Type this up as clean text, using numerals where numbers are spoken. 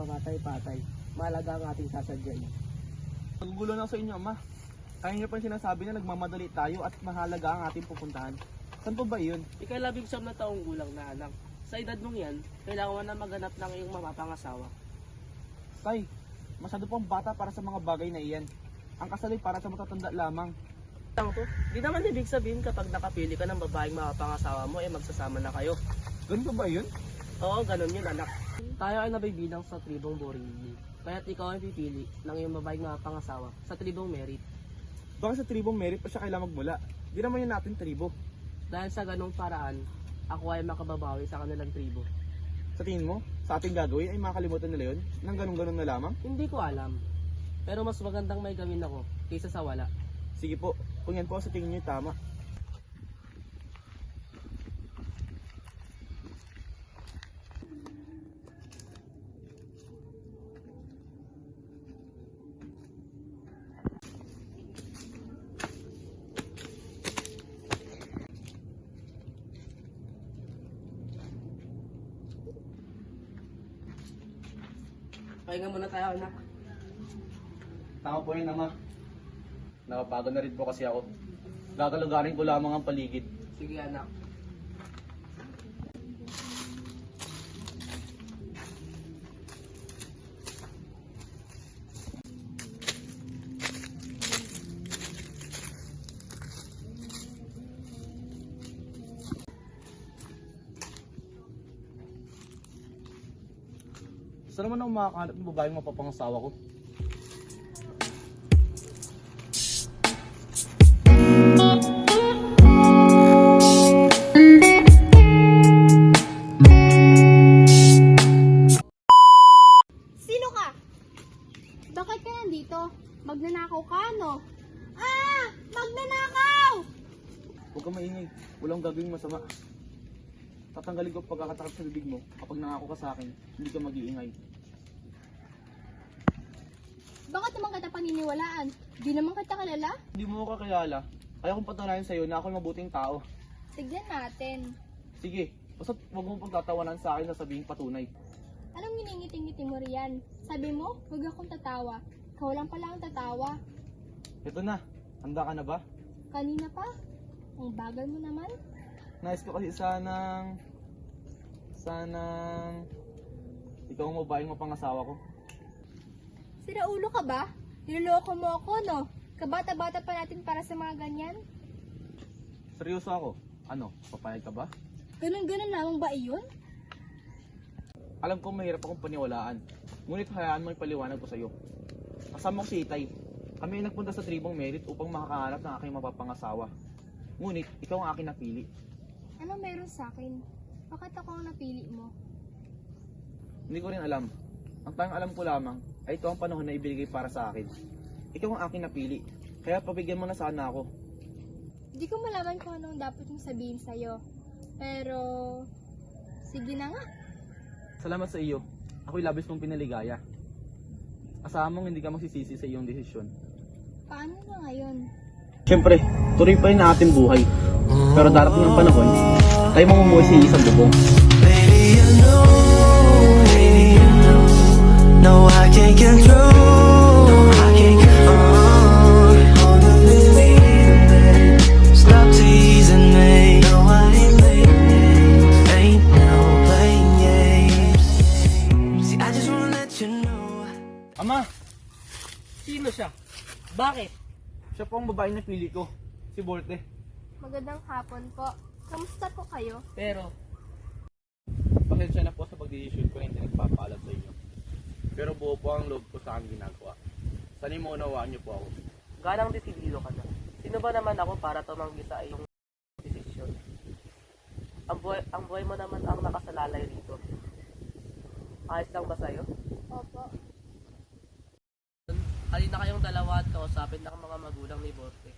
pamatay-patay. Mahalaga ang ating sasadyain. Nagugulo na ako sa inyo, Ama. Kaya niyo pa yung sinasabi na nagmamadali tayo at mahalaga ang ating pupuntahan. Saan po ba yun? Ika-19 na taong gulang na anak. Sa edad mong yan, kailangan mo na maghanap ng iyong mapapangasawa. Tay, masyado pang bata para sa mga bagay na iyan. Ang kasal ay para sa matatanda lamang. Lang to, di naman ibig sabihin kapag nakapili ka ng babaeng mapapangasawa mo, magsasama na kayo. Ganun pa ba yun? Oo, ganun yun anak. Tayo ay nabibilang sa tribong Borini. Kaya't ikaw ay pipili ng iyong babaeng mapapangasawa sa tribong Merit. Baka sa tribong Merit pa siya kailangan magmula. Di naman yun natin tribo. Dahil sa ganung paraan, ako ay makababawi sa kanilang tribo. Sa tingin mo, sa ating gagawin ay makalimutan nila yun? Nang ganun-ganun na lamang? Hindi ko alam. Pero mas magandang may gawin ako kaysa sa wala. Sige po, kung yan po sa tingin niyo tama. Pahinga muna tayo anak. Tama po yun, Ama. Nakapagod na rin po kasi ako. Gagalugarin ko lamang ang paligid. Sige anak. Saan naman ako makakahanap ng babaeng mapapangasawa ko? Sino ka? Bakit ka nandito? Magnanakaw ka, no? Ah! Magnanakaw! Huwag kang maingay. Walang gagawing masama. Tatanggalin ko ang pagkakatakot sa bibig mo kapag nangako ka sa akin, hindi ka mag-iingay. Bakit naman kita paniniwalaan? Di naman kita kilala? Hindi mo ako kakilala. Ayaw kong patunayan sa'yo na ako'y mabuting tao. Tignan natin. Sige, basta huwag mong pagtatawanan sa akin na sabihing patunay. Anong nginingiti-ngiti mo riyan? Sabi mo, huwag akong tatawa. Ikaw lang pala ang tatawa. Ito na, handa ka na ba? Kanina pa? Ang bagal mo naman. Nais ko kasi sanang ikaw ang babaeng mapangasawa ko. Sira ulo ka ba? Niloloko mo ako, no? Kabata-bata pa natin para sa mga ganyan? Seryoso ako. Ano, papayag ka ba? Ganun-ganun lamang ba iyon? Alam ko mahirap akong paniwalaan. Ngunit hayaan mo ipaliwanag ko sa'yo. Kasama ko si Itay. Kami ay nagpunta sa tribong Merit upang makakahanap ng aking mapapangasawa. Ngunit, ikaw ang aking napili. Anong meron sa akin? Bakit ako ang napili mo? Hindi ko rin alam. Ang tanging alam ko lamang ay ito ang panahon na ibigay para sa akin. Ikaw ang aking napili. Kaya pabigyan mo na sana ako. Hindi ko malaman kung anong dapat kong sabihin sa'yo. Pero, sige na nga. Salamat sa iyo. Ako'y labis mong pinaligaya. Asahan mong hindi ka magsisisi sa iyong desisyon. Paano na ngayon? Siyempre, tuloy pa rin ang ating buhay. Pero darating ang panahon, tayo mamumuhay sa isang bubong. Baby, you know, no, I can't control. All the living, stop teasing me. No, I ain't playing games. Ain't no playing games. See, I just wanna let you know. Ama, Sino siya? Bakit? siya po ang babaeng napili ko. Si Volte. Magandang hapon po. Kamusta po kayo? Pero, Pasensya na po sa pagdidesisyon ko na hindi nagpapaalam sa inyo. Pero buo po ang loob ko sa aking ginagawa. Sana'y maunawaan niyo po ako. galang desidido ka na. Sino ba naman ako para tumanggi sa iyong desisyon? Ang buhay mo naman ang nakasalalay rito. Ayos lang ba sa'yo? Opo. Halina kayong dalawa at kausapin ng mga magulang ni Borte.